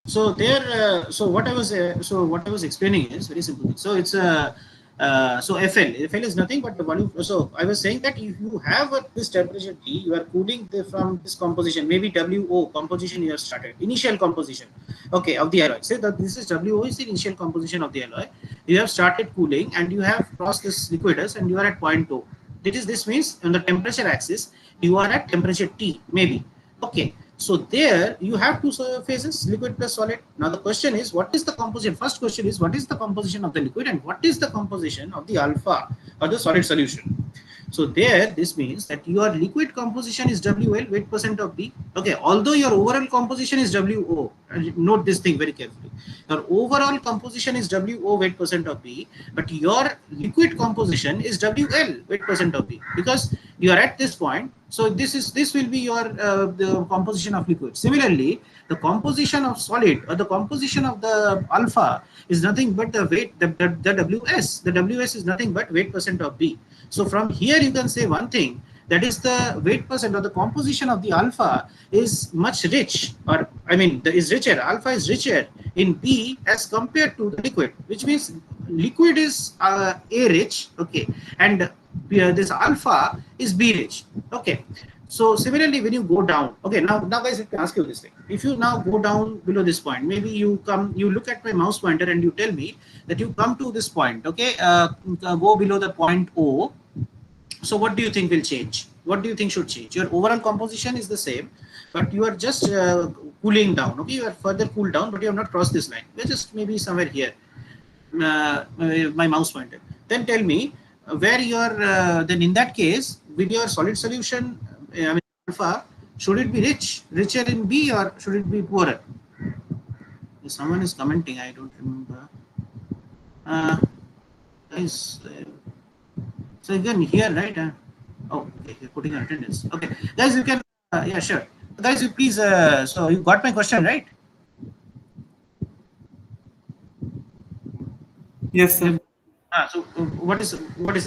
So there, what I was explaining is very simple. So it's a so FL is nothing but the volume. So I was saying that if you have this temperature T, you are cooling from this composition, maybe WO composition you have started, initial composition, okay, of the alloy. Say that this is WO is the initial composition of the alloy. You have started cooling and you have crossed this liquidus and you are at point O. This means on the temperature axis you are at temperature T, maybe. Okay, so there you have two phases, liquid plus solid. Now the question is, what is the composition? First question is, what is the composition of the liquid and what is the composition of the alpha or the solid solution? So there, this means that your liquid composition is WL, weight percent of B. Okay, although your overall composition is WO, and note this thing very carefully. Your overall composition is WO, weight percent of B, but your liquid composition is WL, weight percent of B, because you are at this point. So this will be your the composition of liquid. Similarly, the composition of solid or the composition of the alpha is nothing but the weight, the WS. The WS is nothing but weight percent of B. So from here you can say one thing, that is the weight percent or the composition of the alpha is much rich, or I mean is richer, alpha is richer in B as compared to the liquid, which means liquid is A rich, okay, and this alpha is B rich, okay. So similarly, when you go down, okay, now guys, let me ask you this thing. If you now go down below this point, maybe you look at my mouse pointer and you tell me that you come to this point, okay, go below the point O. So what do you think will change? What do you think should change? Your overall composition is the same, but you are just cooling down, okay, you are further cooled down, but you have not crossed this line. You're just maybe somewhere here, my mouse pointer. Then tell me where your then in that case with your solid solution, I mean alpha, should it be richer in B or should it be poorer? Someone is commenting, I don't remember. Guys, so you can hear, right? Oh, okay, you're putting an attendance. Okay, guys, you can, yeah, sure. Guys, you please, so you got my question, right? Yes, sir. So what is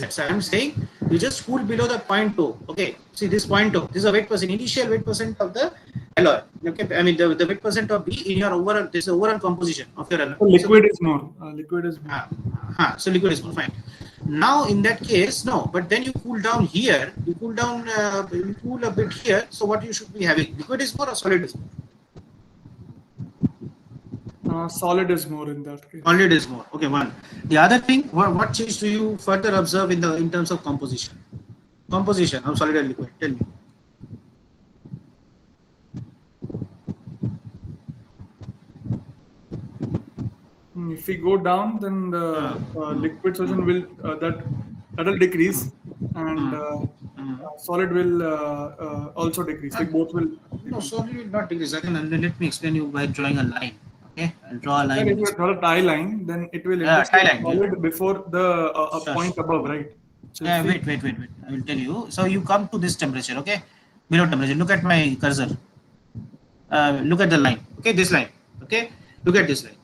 that? So I'm saying you just cool below the point O. Okay, see this point O. This is a weight percent, initial weight percent of the alloy. Okay, I mean the weight percent of B in your overall. This is the overall composition of your alloy. So liquid is more. Liquid is more. So liquid is more, fine. Now in that case, no. But then you cool down here. You cool down. You cool a bit here. So what you should be having? Liquid is more or solid is more? Solid is more in that case. Solid is more. Okay, one. The other thing, what change do you further observe in terms of composition? Composition of solid and liquid. Tell me. If we go down, then the liquid solution will that'll decrease, and solid will also decrease. Like both will. No, solid will not decrease. Again, let me explain you by drawing a line. Okay, I'll draw a line. If you draw a tie line, then it will solid before the point above, right? So wait. I will tell you. So you come to this temperature, okay? Below temperature. Look at my cursor. Look at the line. Okay, this line. Okay, look at this line.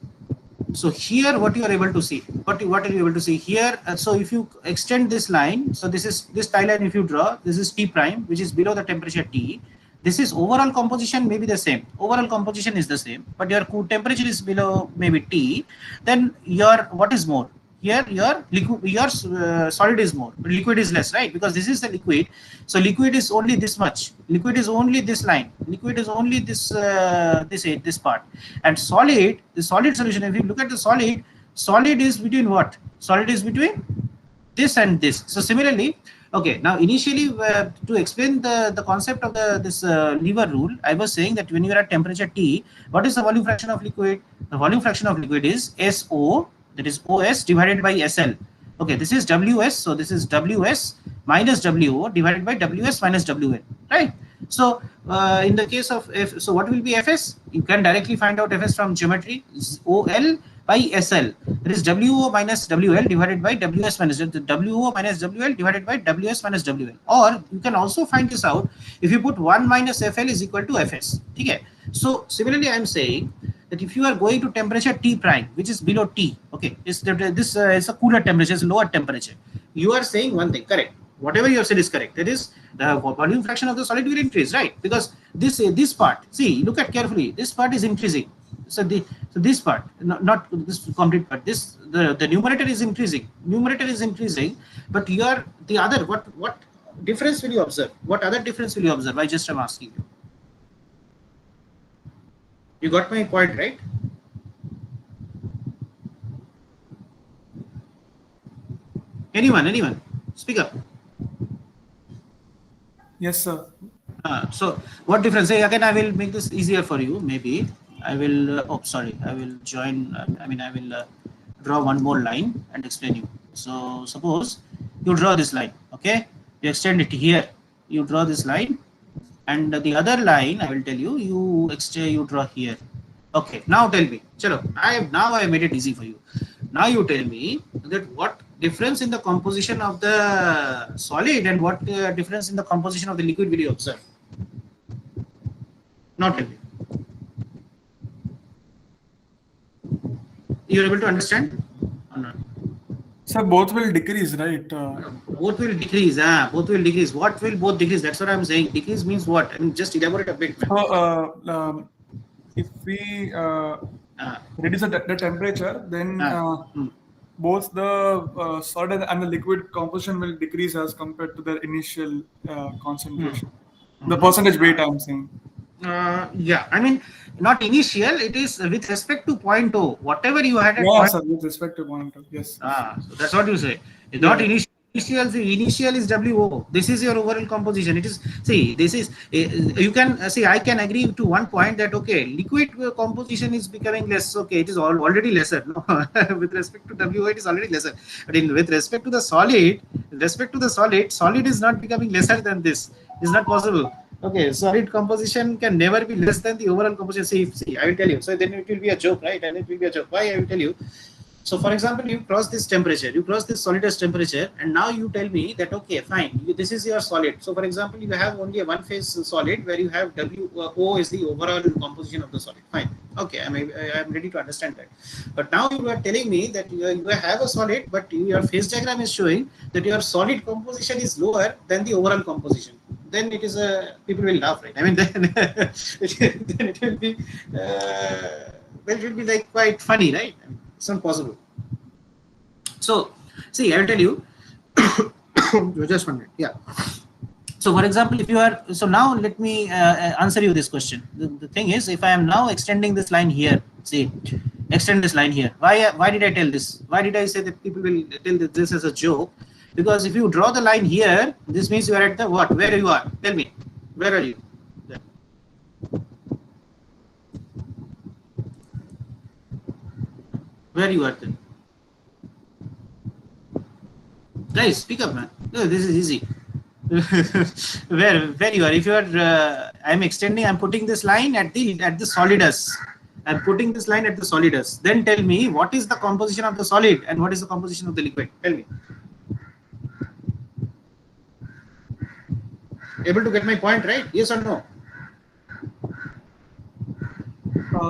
So here, what you are able to see? What are you able to see here? So if you extend this line, so this tie line. If you draw, this is T prime, which is below the temperature T. This is overall composition may be the same. Overall composition is the same, but your temperature is below maybe T. Then your what is more? Here your liquid, your solid is more, but liquid is less, right? Because this is the liquid. So liquid is only this much. Liquid is only this line. Liquid is only this this part. And solid, the solid solution. If you look at the solid is between what? Solid is between this and this. So similarly. Okay, now initially to explain the concept of this lever rule, I was saying that when you are at temperature T, what is the volume fraction of liquid? The volume fraction of liquid is SO, that is OS divided by SL. Okay, this is WS, so this is WS minus WO divided by WS minus WL, right? So in the case of F, so what will be Fs? You can directly find out Fs from geometry. OL by SL. That is WO minus WL divided by WS minus WO minus WL divided by WS minus WL. Or you can also find this out if you put 1 minus FL is equal to Fs. Okay. So similarly, I am saying that if you are going to temperature T prime, which is below T, okay, this is a cooler temperature, it's lower temperature. You are saying one thing, correct? Whatever you have said is correct. That is the volume fraction of the solid will increase, right? Because this part, see, look at carefully. This part is increasing. so this part, not this complete part, this the numerator is increasing, but the other, what difference will you observe? What other difference will you observe? I just am asking you. You got my point, right? Anyone, speak up. Yes, sir. So what difference? Say again, I will make this easier for you. Maybe I will. I will join. I will draw one more line and explain you. So suppose you draw this line. Okay, you extend it here. You draw this line, and the other line I will tell you. You draw here. Okay. Now tell me. Chalo. I made it easy for you. Now you tell me that what difference in the composition of the solid and what difference in the composition of the liquid will you observe? Now tell me. You are able to understand or not? Sir, both will decrease, right? Both will decrease. Both will decrease. What will both decrease? That's what I'm saying. Decrease means what? I mean, just elaborate a bit. So, if we reduce the temperature, then both the solid and the liquid composition will decrease as compared to their initial concentration. The percentage weight, I'm saying. Yeah, I mean, not initial, it is with respect to point O. Whatever you had at point sir, with respect to point O, yes. So that's what you say. It's not initial. Initial is WO. This is your overall composition. It is, see, this is, you can see, I can agree to one point that, okay, liquid composition is becoming less. Okay, it is already lesser. No? With respect to WO, it is already lesser. But with respect to the solid, solid is not becoming lesser than this. It's not possible. Okay, solid composition can never be less than the overall composition. See, I will tell you. So then it will be a joke, right? And it will be a joke. Why? I will tell you. So for example, you cross this temperature, you cross this solidus temperature, and now you tell me that, okay, fine, this is your solid. So for example, you have only a one phase solid where you have WO is the overall composition of the solid. Fine. Okay, I'm ready to understand that. But now you are telling me that you have a solid, but your phase diagram is showing that your solid composition is lower than the overall composition. Then it is people will laugh, right? I mean, then it will be like quite funny, right? It's not possible. So, see, I will tell you. Just 1 minute. Yeah. So, for example, if you are, so now let me answer you this question. The thing is, if I am now extending this line here, see, extend this line here. Why did I tell this? Why did I say that people will tell this as a joke? Because if you draw the line here, this means you are at the what? Where you are? Tell me. Where are you? There. Where you are then? Guys, speak up, man. No, this is easy. where you are? If you are, I'm extending. I'm putting this line at the solidus. I'm putting this line at the solidus. Then tell me what is the composition of the solid and what is the composition of the liquid. Tell me. Able to get my point, right? Yes or no?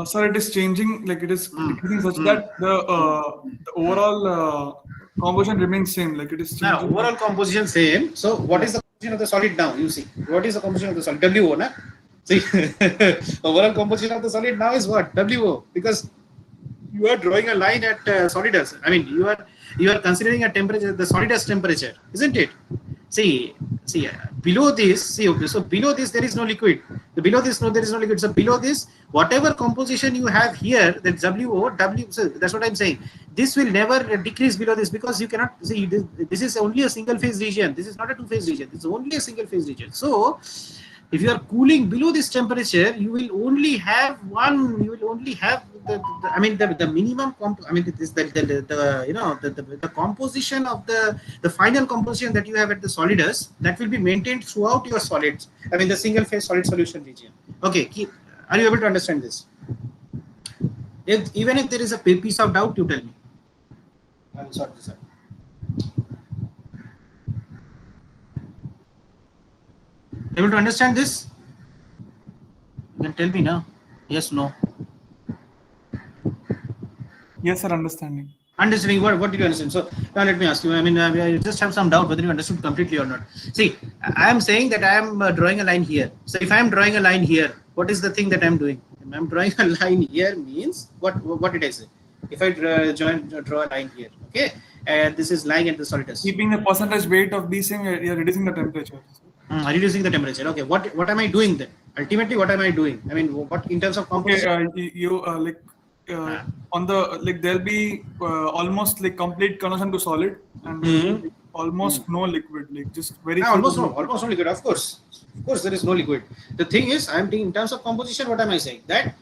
Sir, it is changing, like it is decreasing such that the overall composition remains same, like it is changing. Overall composition same. So what is the composition of the solid now? You see, what is the composition of the solid? WO, na? See, overall composition of the solid now is what? WO, because you are drawing a line at solidus. I mean, you are considering a temperature, the solidus temperature, isn't it? See, below this, see, okay, so below this there is no liquid. Below this, there is no liquid. So below this, whatever composition you have here, that W, so that's what I'm saying. This will never decrease below this because you cannot see. This is only a single phase region. This is not a two phase region. This is only a single phase region. So if you are cooling below this temperature, you will only have one. You will only have the minimum. The composition of the final composition that you have at the solidus, that will be maintained throughout your solids. I mean the single phase solid solution region. Okay, are you able to understand this? Even if there is a piece of doubt, you tell me. I will sort this out. Able to understand this? You can tell me now. Yes, no. Yes, sir, understanding. Understanding, what did you understand? So now let me ask you, I just have some doubt whether you understood completely or not. See, I am saying that I am drawing a line here. So if I am drawing a line here, what is the thing that I am doing? I'm drawing a line here means what did I say? If I draw a line here, okay, and this is lying at the solid test. Keeping the percentage weight of these things, you're reducing the temperature. Reducing the temperature. Okay, what am I doing then? Ultimately, what am I doing? I mean, what in terms of composition? Okay, on the there'll be almost complete conversion to solid and almost no liquid, just very almost no liquid. Of course, there is no liquid. The thing is, I'm thinking in terms of composition. What am I saying? That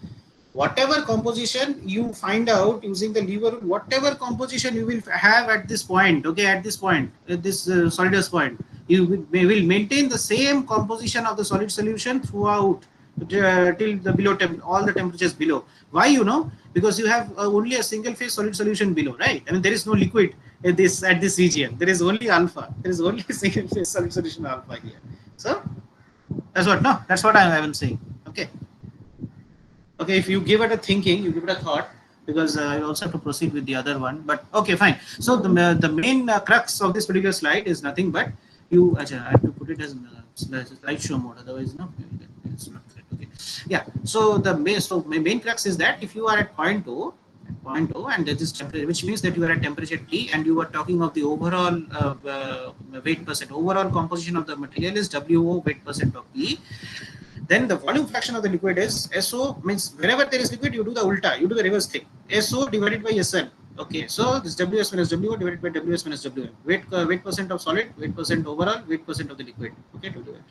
whatever composition you find out using the lever, whatever composition you will have at this point, okay, at this solidus point, you will maintain the same composition of the solid solution throughout till the below all the temperatures below. Why? Because you have only a single phase solid solution below, right? I mean, there is no liquid at this region. There is only alpha. There is only a single phase solid solution alpha here. So that's what I am saying. Okay. If you give it a thinking, you give it a thought, because I also have to proceed with the other one. But okay, fine. So the main crux of this particular slide is nothing but I have to put it as slideshow mode. Otherwise, no, it's not correct. Okay. Yeah. So the main crux is that if you are at point O, and that is temperature, which means that you are at temperature T, and you are talking of the overall weight percent. Overall composition of the material is WO weight percent of E. Then the volume fraction of the liquid is SO, means wherever there is liquid, you do the ulta, you do the reverse thing. SO divided by SL. Okay, so this WS minus WO divided by WS minus WM. Weight percent of solid, weight percent overall, weight percent of the liquid. Okay, to do it.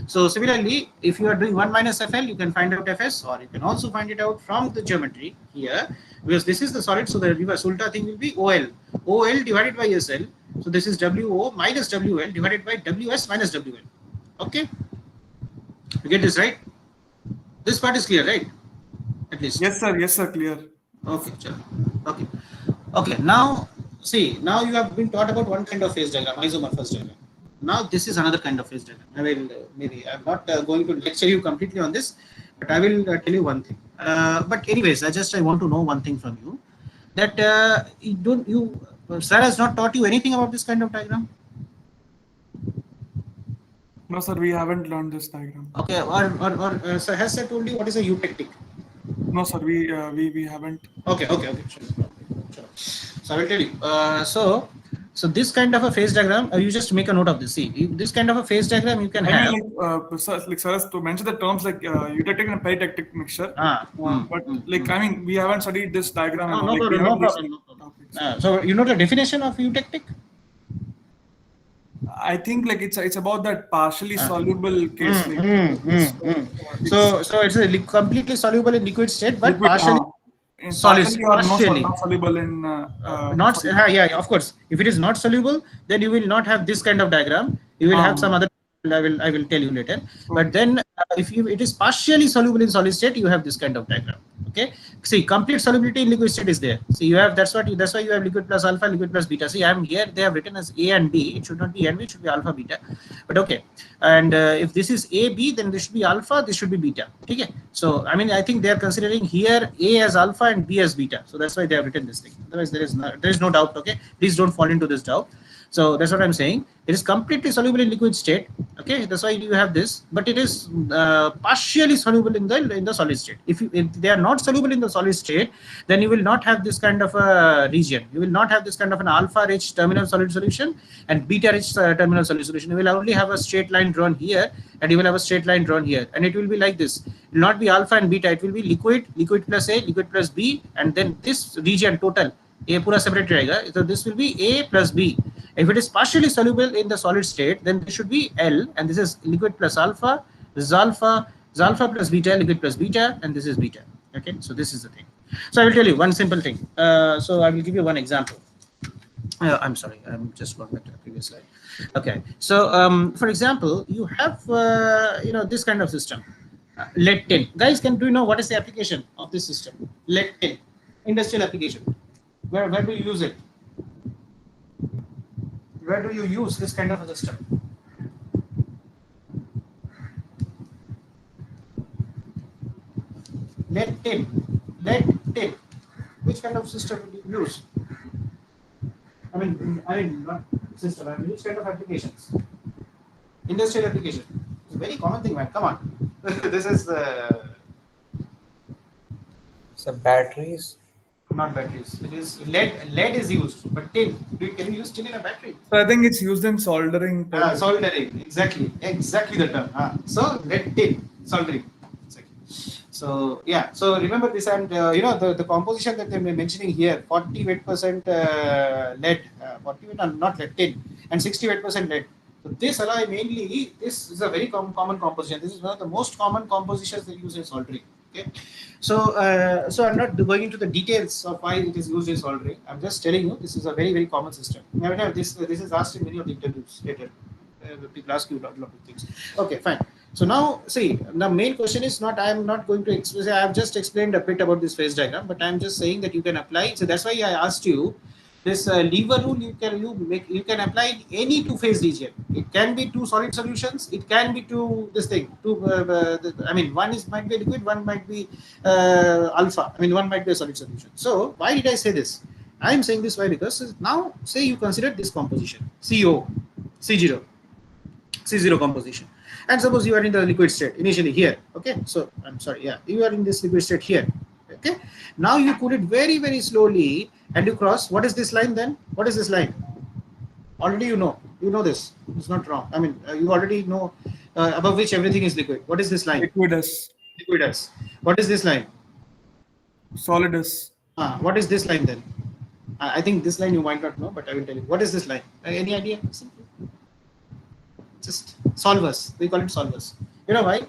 So similarly, if you are doing 1 minus FL, you can find out FS, or you can also find it out from the geometry here, because this is the solid, so the reverse ulta thing will be OL. OL divided by SL. So this is WO minus WL divided by WS minus WL. Okay. You get this, right? This part is clear, right? At least. Yes, sir. Clear. Okay. Okay. Now, see. Now you have been taught about one kind of phase diagram, isomorphous diagram. Now this is another kind of phase diagram. I will I'm not going to lecture you completely on this, but I will tell you one thing. But anyways, I want to know one thing from you. That sir has not taught you anything about this kind of diagram. No, sir, we haven't learned this diagram. Okay, or sir, has sir told you what is a eutectic? No, sir, we haven't. Okay. Sure. So I will tell you. So this kind of a phase diagram, you just make a note of this. See, this kind of a phase diagram you can have. Sir, to mention the terms like eutectic and peritectic mixture. I mean, we haven't studied this diagram. No problem. So you know the definition of eutectic? I think it's about that partially soluble case. So it's completely soluble in liquid state, but partially solid. Not soluble in. Of course. If it is not soluble, then you will not have this kind of diagram. You will have some other. I will tell you later. But then, if it is partially soluble in solid state, you have this kind of diagram. Okay. See, complete solubility in liquid state is there. See, you have that's why you have liquid plus alpha, liquid plus beta. See, I am here. They have written as A and B. It should not be A and B. It should be alpha, beta. But okay. And if this is A, B, then this should be alpha. This should be beta. Okay. So I mean, I think they are considering here A as alpha and B as beta. So that's why they have written this thing. Otherwise, there is no doubt. Okay. Please don't fall into this doubt. So that's what I'm saying. It is completely soluble in liquid state. Okay, that's why you have this. But it is partially soluble in the solid state. If they are not soluble in the solid state, then you will not have this kind of a region. You will not have this kind of an alpha-rich terminal solid solution and beta-rich terminal solid solution. You will only have a straight line drawn here, and you will have a straight line drawn here, and it will be like this. It will not be alpha and beta. It will be liquid plus A, liquid plus B, and then this region total. A pura separate रहेगा. So this will be A plus B. If it is partially soluble in the solid state, then this should be L, and this is liquid plus alpha. This is alpha plus beta, liquid plus beta, and this is beta. Okay, so this is the thing. So I will tell you one simple thing. So I will give you one example. I'm sorry, I'm just going back to the previous slide. Okay, so for example, you have this kind of system, lead tin. Guys, do you know what is the application of this system? Lead tin, industrial application. Where do you use it? Where do you use this kind of a system? Lead tin. Which kind of system do you use? I mean not system. I mean which kind of applications? Industrial application. It's a very common thing, man. Come on. This is So batteries? Not batteries. It is lead. Lead is used, but tin. Can you use tin in a battery? So I think it's used in soldering purpose. Soldering. Exactly the term. So lead tin soldering. Exactly. So yeah. So remember this, and the composition that they're mentioning here: 48% lead, 40 not lead, tin, and 68% lead. So this alloy mainly, this is a very common composition. This is one of the most common compositions they use in soldering. Okay. So I'm not going into the details of why it is used in soldering. I'm just telling you this is a very common system. Now, this is asked in many of the interviews later. People ask you a lot of things. Okay, fine. So now, see, the main question is not. I am not going to explain. I have just explained a bit about this phase diagram, but I am just saying that you can apply. So that's why I asked you this lever rule. You can apply in any two-phase region. It can be two solid solutions. It can be two this thing. One might be liquid. One might be alpha. One might be a solid solution. So why did I say this? I am saying this why, because now say you consider this composition CO, C0. C0 composition, and suppose you are in the liquid state initially here. Okay, so I'm sorry, yeah, you are in this liquid state here. Okay, now you cool it very slowly, and you cross. What is this line then? What is this line? Already you know this. It's not wrong. You already know above which everything is liquid. What is this line? Liquidus. Liquidus. What is this line? Solidus. What is this line then? I think this line you might not know, but I will tell you. What is this line? Any idea? Simple. Just solvers. We call it solvers. You know why?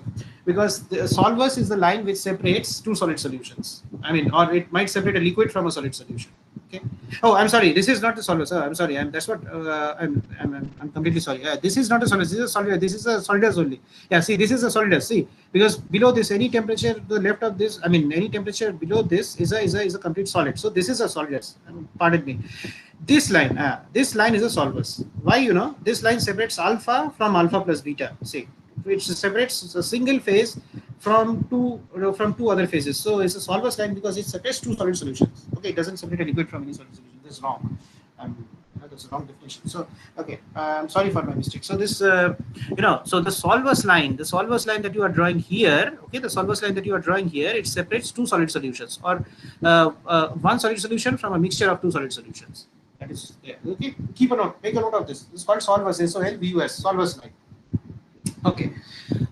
Because the solvers is the line which separates two solid solutions. Or it might separate a liquid from a solid solution. Okay. Oh, I'm sorry. This is not the solver. I'm sorry. That's what I'm completely sorry. This is not a solid. This is a solid. This is a solidus only. Yeah. See, this is a solidus. See, because below this, any temperature to the left of this, any temperature below this is a complete solid. So this is a solidus. Pardon me. This line is a solvus. Why? This line separates alpha from alpha plus beta. See, which separates a single phase from two other phases. So it's a solvus line because it separates two solid solutions. Okay, it doesn't separate a liquid from any solid solution. That's wrong. That's a wrong definition. So okay, I'm sorry for my mistake. So this, so the solvus line that you are drawing here, okay, the solvus line that you are drawing here, it separates two solid solutions, or one solid solution from a mixture of two solid solutions. That is there. Okay, keep a note. Make a note of this. This is called solvus. SOLVUS. Solvus line. Okay.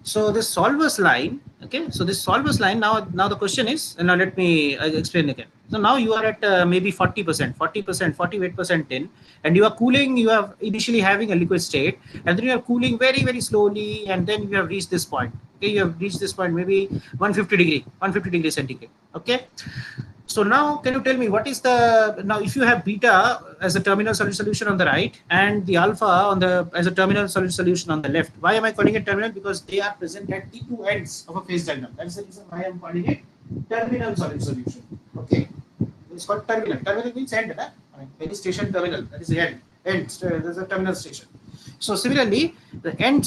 So this solvus line. Okay. So this solvus line. Now the question is. And now let me explain again. So now you are at maybe 40%, 48% tin, and you are cooling. You are initially having a liquid state, and then you are cooling very slowly, and then you have reached this point. Okay. You have reached this point maybe 150 degree centigrade. Okay. So now, can you tell me what is now if you have beta as a terminal solid solution on the right and the alpha as a terminal solid solution on the left? Why am I calling it terminal? Because they are present at the two ends of a phase diagram. That's the reason why I am calling it terminal solid solution. Okay, it's called terminal. Terminal means end. Any station terminal, that is the end. There's a terminal station. So similarly,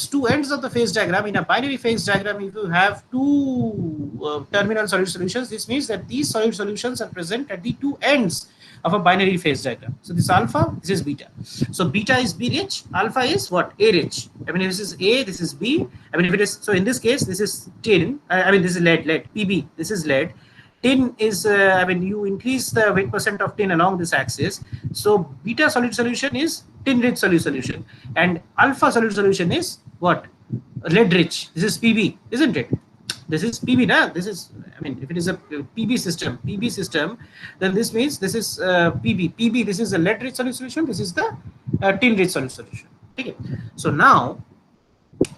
two ends of the phase diagram, in a binary phase diagram, if you have two terminal solid solutions, this means that these solid solutions are present at the two ends of a binary phase diagram. So this alpha, this is beta. So beta is B rich, alpha is what? A rich. If this is A, this is B. If it is, so in this case, this is tin. This is lead, PB. This is lead. Tin is, you increase the weight percent of tin along this axis. So beta solid solution is tin rich solid solution, and alpha solid solution is what? Lead rich. This is PB, isn't it? This is PB now. This is, if it is a PB system, then this means this is PB. This is a lead rich solid solution. This is the tin rich solid solution. Okay. So now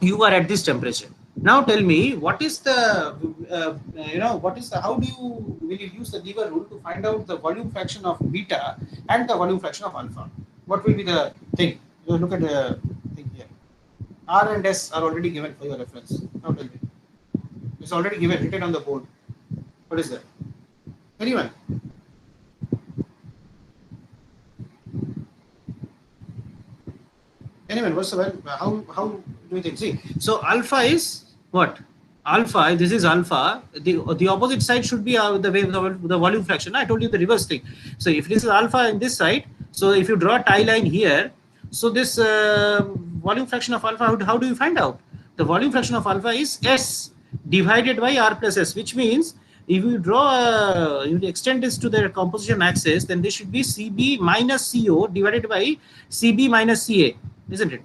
you are at this temperature. Now tell me, what is the, how will you use the lever rule to find out the volume fraction of beta and the volume fraction of alpha? What will be the thing? You look at the thing here. R and S are already given for your reference. Now tell me. It's already given, written on the board. What is that? Anyone? What's the value? How do you think? See, so alpha is what? Alpha, this is alpha. The opposite side should be the volume fraction. I told you the reverse thing. So if this is alpha in this side, so if you draw a tie line here, so this volume fraction of alpha, how do you find out? The volume fraction of alpha is S divided by R plus S, which means if you draw, you extend this to the composition axis, then this should be CB minus CO divided by CB minus CA, isn't it?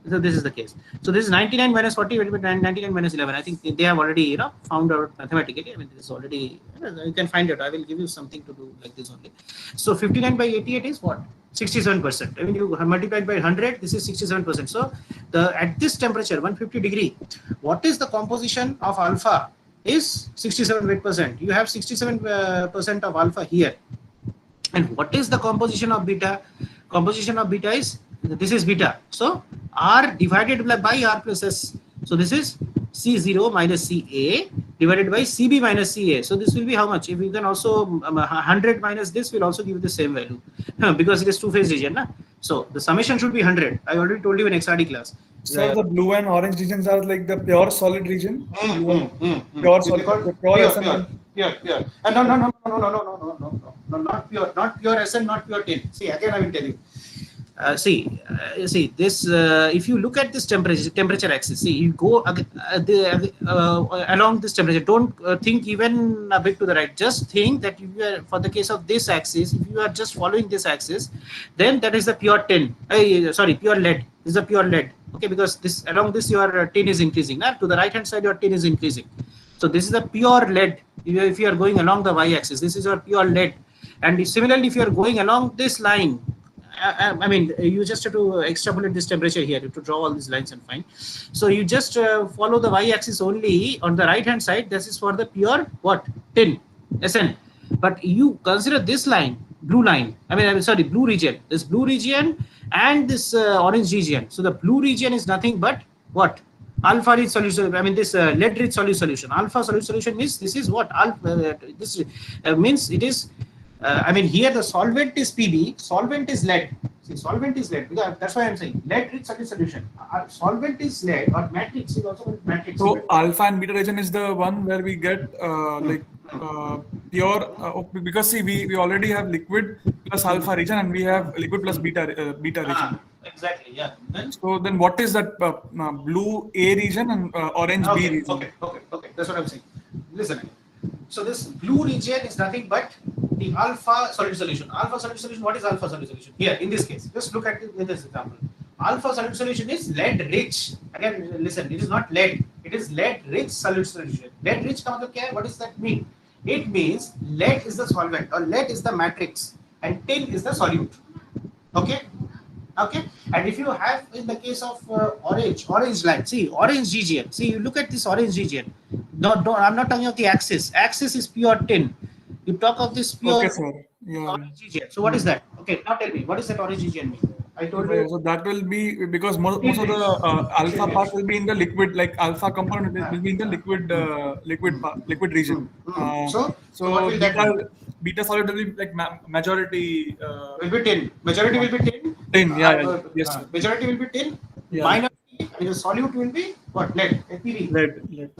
So this is the case. So this is 99 minus 40 divided by 99 minus 11. I think they have already, found out mathematically. I mean, this is already, you can find it. I will give you something to do like this only. So 59 by 88 is what? 67%. I mean, you multiply by 100, this is 67%. So at this temperature, 150 degree, what is the composition of alpha? Is 67%. You have 67% of alpha here. And what is the composition of beta? Composition of beta is, this is beta. So R divided by R plus S. So this is C0 minus CA divided by CB minus CA. So this will be how much? If you can also 100 minus this will also give you the same value because it is two-phase region. So the summation should be 100. I already told you in XRD class. So the blue and orange regions are like the pure solid region. Pure solid. Pure. And no, not pure SN, not pure tin. See, again I will tell you. See this. If you look at this temperature axis, see, you go along this temperature. Don't think even a bit to the right. Just think that if you are, for the case of this axis, if you are just following this axis, then that is the pure tin. Pure lead. This is a pure lead. Okay, because this along this your tin is increasing. To the right hand side your tin is increasing. So this is a pure lead. If you are going along the y-axis, this is your pure lead. And similarly, if you are going along this line, I mean, you just have to extrapolate this temperature here to draw all these lines and find. So you just follow the y-axis only on the right-hand side. This is for the pure what? Tin, SN. But you consider this line, blue line. Blue region. This blue region and this orange region. So the blue region is nothing but what? Alpha rich solution. I mean, this lead rich solute solution. Alpha solute solution means this is what? This means it is. Here the solvent is PB, solvent is lead. See, solvent is lead. That's why I'm saying lead rich solute solution. Solvent is lead, or matrix is also called matrix. So alpha and beta region is the one where we get pure because see we already have liquid plus alpha region and we have liquid plus beta region. Exactly. Yeah. Then what is that blue A region and orange B region? Okay. That's what I'm saying. Listen. So this blue region is nothing but the alpha solute solution. Alpha solute solution. What is alpha solute solution? Here in this case, just look at it in this example. Alpha solute solution is lead rich. Again, listen. It is not lead. It is lead rich solute solution. Lead rich का मतलब क्या है? What does that mean? It means lead is the solvent or lead is the matrix and tin is the solute. Okay. And if you have in the case of orange line, see orange region. See, you look at this orange region. No, I'm not talking of the axis. Axis is pure tin. You talk of this pure orange region. So what is that? Okay, now tell me, what does that orange region mean? I told you. So that will be because most of the alpha part will be in the liquid, like alpha component will be in the liquid region. So what will that mean? Beta solid will be like majority. Will be tin. Majority will be tin. Tin, yes. Majority will be tin. Minor, the solute will be what? Lead. Lead.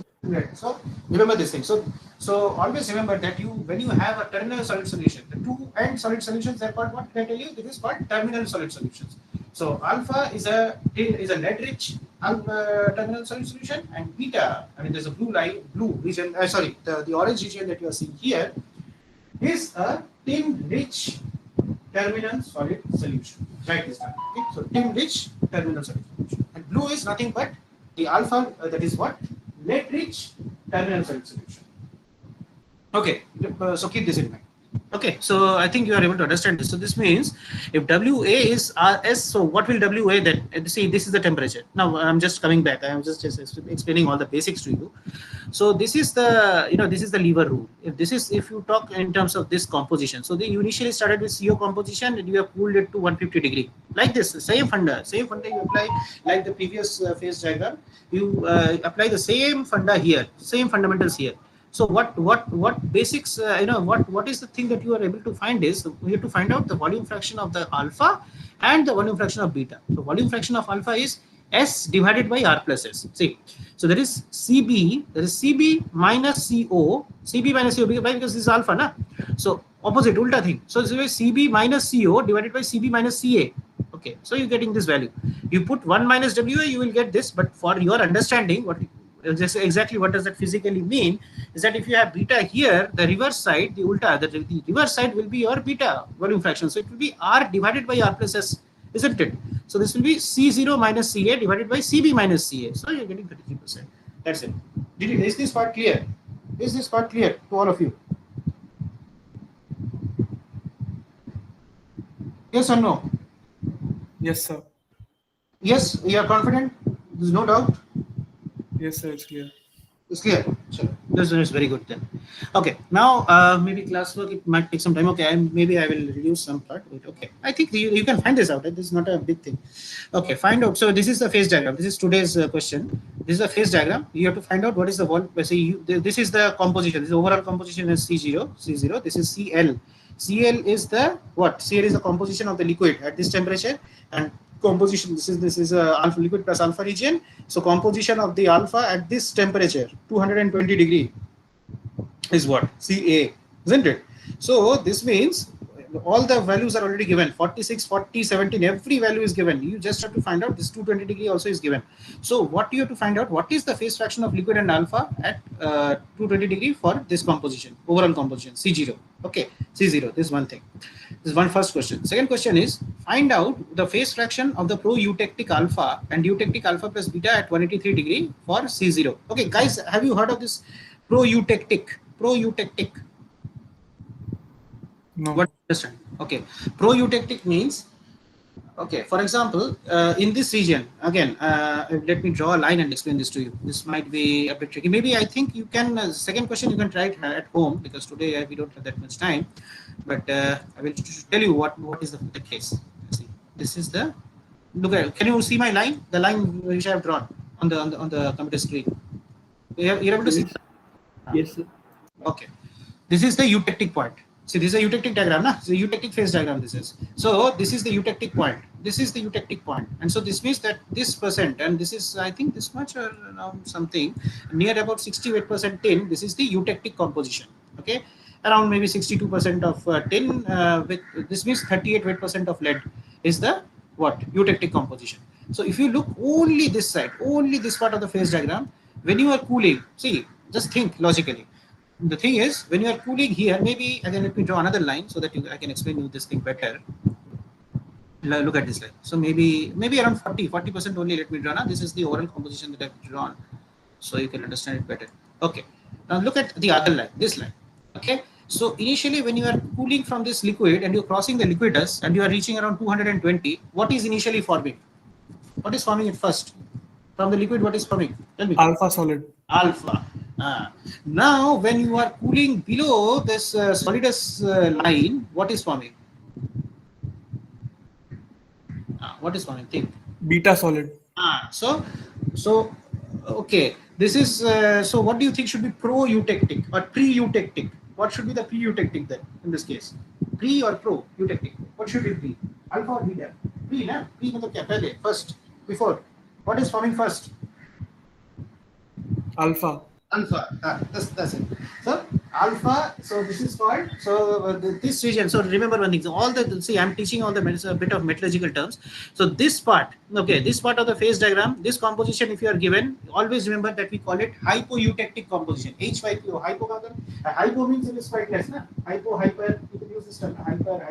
So remember this thing. So always remember that when you have a terminal solid solution, the two end solid solutions are called what? Can I tell you? This is called terminal solid solutions. So alpha is a lead rich terminal solid solution, and beta, there's a blue region. The orange region that you are seeing here is a tin rich terminal solid solution. Write this down. Okay? So tin rich terminal solid solution, and blue is nothing but the alpha. That is what? Lead rich terminal solid solution. Okay, so keep this in mind. Okay, so I think you are able to understand this. So this means if WA is RS, so what will WA then? See, this is the temperature. Now I'm just coming back. I am just explaining all the basics to you. So this is the this is the lever rule. If you talk in terms of this composition, so they initially started with CO composition and you have cooled it to 150 degree like this. Same funda you apply like the previous phase diagram. You apply the same funda here, same fundamentals here. So what basics, what is the thing that you are able to find is we have to find out the volume fraction of the alpha and the volume fraction of beta. So volume fraction of alpha is S divided by R plus S. See, so there is CB minus CO, because this is alpha, na? So opposite, ulta thing. So this is CB minus CO divided by CB minus CA. Okay, so you're getting this value. You put 1 minus WA, you will get this, but for your understanding, just exactly what does that physically mean is that if you have beta here, the reverse side, the ulta, the reverse side will be your beta volume fraction. So it will be R divided by R plus S, isn't it? So this will be C0 minus Ca divided by Cb minus Ca. So you're getting 33%. That's it. Is this part clear? Is this part clear to all of you? Yes or no? Yes, sir. Yes, you are confident? There's no doubt? Yes, sir, it's clear. It's clear. Sure. This is very good then. Okay, now maybe classwork, it might take some time. Okay, maybe I will reduce some part. Wait, okay, I think you can find this out. This is not a big thing. Okay, find out. So this is the phase diagram. This is today's question. This is the phase diagram. You have to find out what is the wall. This is the composition. This overall composition is C0. This is Cl. Cl is the what? Cl is the composition of the liquid at this temperature, and composition, this is alpha liquid plus alpha region. So composition of the alpha at this temperature 220 degree is what? Ca, isn't it? So this means all the values are already given, 46, 40, 17, every value is given. You just have to find out this 220 degree also is given. So what you have to find out, what is the phase fraction of liquid and alpha at 220 degree for this composition, overall composition, C0. Okay, C0, this is one thing. This is one first question. Second question is, find out the phase fraction of the pro-eutectic alpha and eutectic alpha plus beta at 183 degree for C0. Okay, guys, have you heard of this pro-eutectic? Pro-eutectic. No. What understand? Okay, pro-eutectic means, okay, for example, in this region, again, let me draw a line and explain this to you. This might be a bit tricky. Maybe I think you can, second question you can try it at home, because today we don't have that much time. But I will tell you what is the case. See, this is the, look at, can you see my line? The line which I have drawn on the computer screen. You're able to see? Yes, sir. Okay. This is the eutectic point. See, this is a eutectic diagram, na? So eutectic phase diagram this is. So this is the eutectic point. This is the eutectic point. And so this means that this percent, and this is, I think this much or around something, near about 68% tin, this is the eutectic composition. Okay. Around maybe 62% of tin, with this means 38% of lead is the what? Eutectic composition. So if you look only this side, only this part of the phase diagram, when you are cooling, see, just think logically. The thing is, when you are cooling here, maybe again let me draw another line so that I can explain you this thing better. Look at this line. So maybe around 40% only. Let me draw now. This is the overall composition that I've drawn, so you can understand it better. Okay. Now look at the other line. This line. Okay. So initially, when you are cooling from this liquid and you're crossing the liquidus and you are reaching around 220, what is initially forming? What is forming it first? From the liquid, what is forming? Tell me. Alpha solid. Alpha. Now, when you are cooling below this solidus line, what is forming? What is forming? Think. Beta solid. So okay. This is so. What do you think should be pro-eutectic or pre-eutectic? What should be the pre-eutectic then in this case? Pre or pro-eutectic? What should it be? Alpha or beta? Pre, na? Pre means kya? Pehle, first, before. What is forming first? Alpha. Alpha. That's it. So alpha. So this is called. So this region. So remember one thing. So all the, see, I'm teaching all the a bit of metallurgical terms. So this part. Okay. This part of the phase diagram. This composition, if you are given, always remember that we call it hypoeutectic composition. HYPO. Hypo means it is quite less. Na? Hyper. You can use this term. Hypo.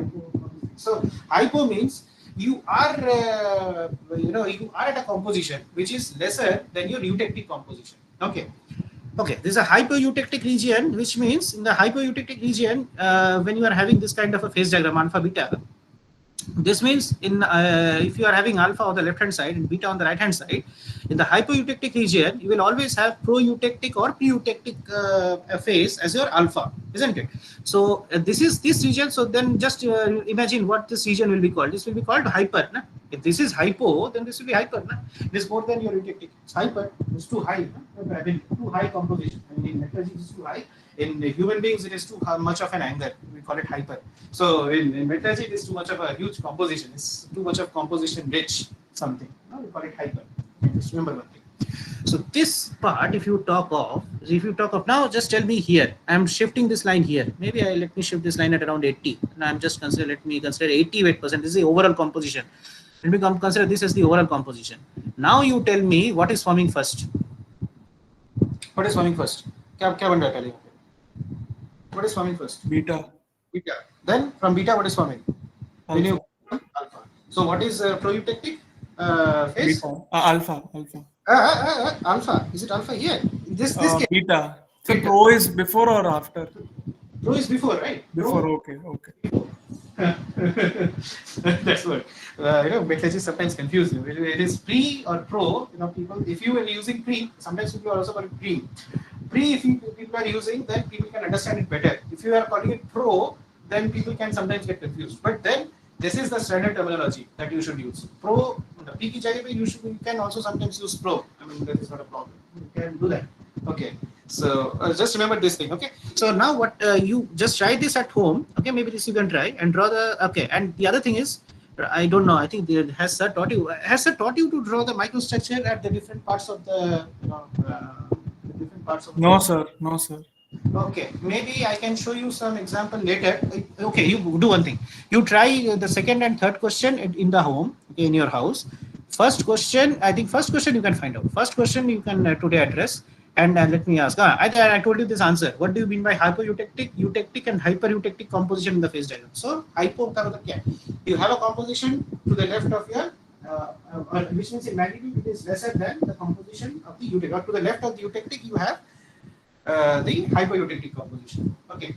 So hypo means you are, you are at a composition which is lesser than your eutectic composition. Okay. Okay, this is a hypoeutectic region, which means in the hypoeutectic region, when you are having this kind of a phase diagram, alpha beta, this means in if you are having alpha on the left hand side and beta on the right hand side, in the hypoeutectic region, you will always have pro-eutectic or pre-eutectic phase as your alpha, isn't it? So this is this region. So then just imagine what this region will be called. This will be called hyper. Na? If this is hypo, then this will be hyper. Na? It is more than your eutectic. It's hyper. It's too high. I mean, too high composition. I mean, in metallurgy, it is too high. In human beings, it is too much of an angle. We call it hyper. So in metallurgy, it is too much of a huge composition. It's too much of composition rich something. No, we call it hyper. Just remember one thing. So this part, if you talk of now, just tell me here. I'm shifting this line here. Maybe let me shift this line at around 80. And I'm just let me consider 88%. This is the overall composition. Let me consider this as the overall composition. Now you tell me what is forming first. What is forming first? क्या बन रहा है पहले? What is forming first? Beta. Beta. Then from beta, what is forming? Alpha. Alpha. So what is proeutectic phase? Beta. Alpha. Alpha. Is it alpha here? This case. Beta. So beta. Pro is before or after? Pro is before, right? Before. Okay. That's what messages sometimes confuse you. It is pre or pro. People, if you are using pre, sometimes people are also calling pre. Pre, if people are using, then people can understand it better. If you are calling it pro, then people can sometimes get confused. But then this is the standard terminology that you should use. Pro, the pre ki jagah pe you can also sometimes use pro. I mean, that is not a problem. You can do that. Okay. So just remember this thing. Okay. So now what you just try this at home. Okay. Maybe this you can try and draw the. Okay. And the other thing is, I don't know. I think has sir taught you to draw the microstructure at the different parts of the different parts of. No, sir. Okay, maybe I can show you some example later. Okay, you do one thing. You try the second and third question in the home, okay, in your house. First question, I think first question you can find out. First question you can today address. And let me ask. I told you this answer. What do you mean by hypoeutectic, eutectic, and hypereutectic composition in the phase diagram? So, hypo ka matlab kya? You have a composition to the left of your, which means in magnitude it is lesser than the composition of the eutectic. Or to the left of the eutectic, you have the hypoeutectic composition. Okay,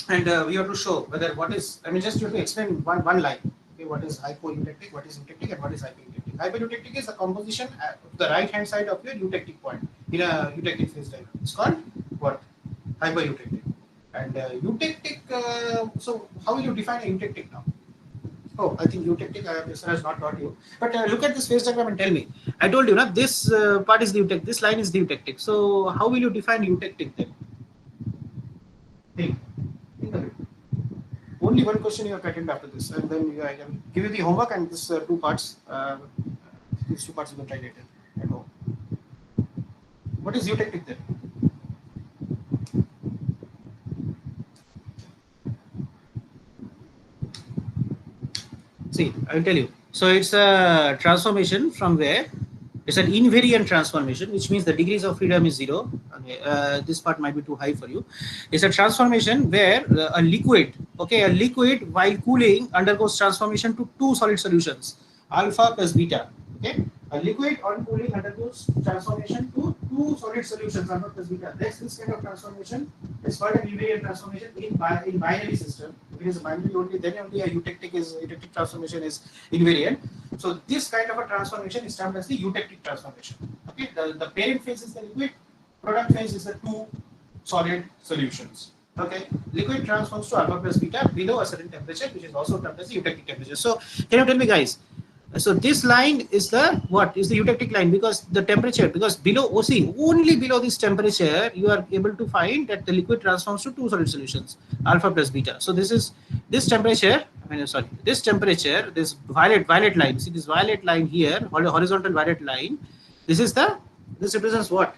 and we have to show whether what is. I mean, just you have to explain one line. Okay, what is hypoeutectic, what is eutectic, and what is hypoeutectic. Hypoeutectic is the composition to the right hand side of your eutectic point in a eutectic phase diagram. It's called what? Hypoeutectic. And eutectic. So how will you define a eutectic now? Oh, I think eutectic sir has not taught you. But look at this phase diagram and tell me. I told you, na, this part is the eutectic, this line is the eutectic. So how will you define eutectic then? Think of it. Only one question you have to attend after this, and then I can give you the homework and this two parts. These two parts you can try later at home. What is eutectic then? See, I will tell you. So it's a transformation from where it's an invariant transformation, which means the degrees of freedom is 0. Okay, this part might be too high for you. It's a transformation where a liquid while cooling undergoes transformation to two solid solutions, alpha plus beta. Okay, a liquid on cooling undergoes transformation to two solid solutions, alpha plus beta. This kind of transformation is called an invariant transformation in binary system. If it is a binary only, then only a eutectic transformation is invariant. So this kind of a transformation is termed as the eutectic transformation. Okay, the parent phase is the liquid, product phase is the two solid solutions. Okay, liquid transforms to alpha plus beta below a certain temperature, which is also termed as the eutectic temperature. So can you tell me, guys? So this line is the eutectic line, because the temperature, because below OC, only below this temperature, you are able to find that the liquid transforms to two solid solutions, alpha plus beta. So this temperature, this temperature, this violet line, see this violet line here, horizontal violet line, this represents what?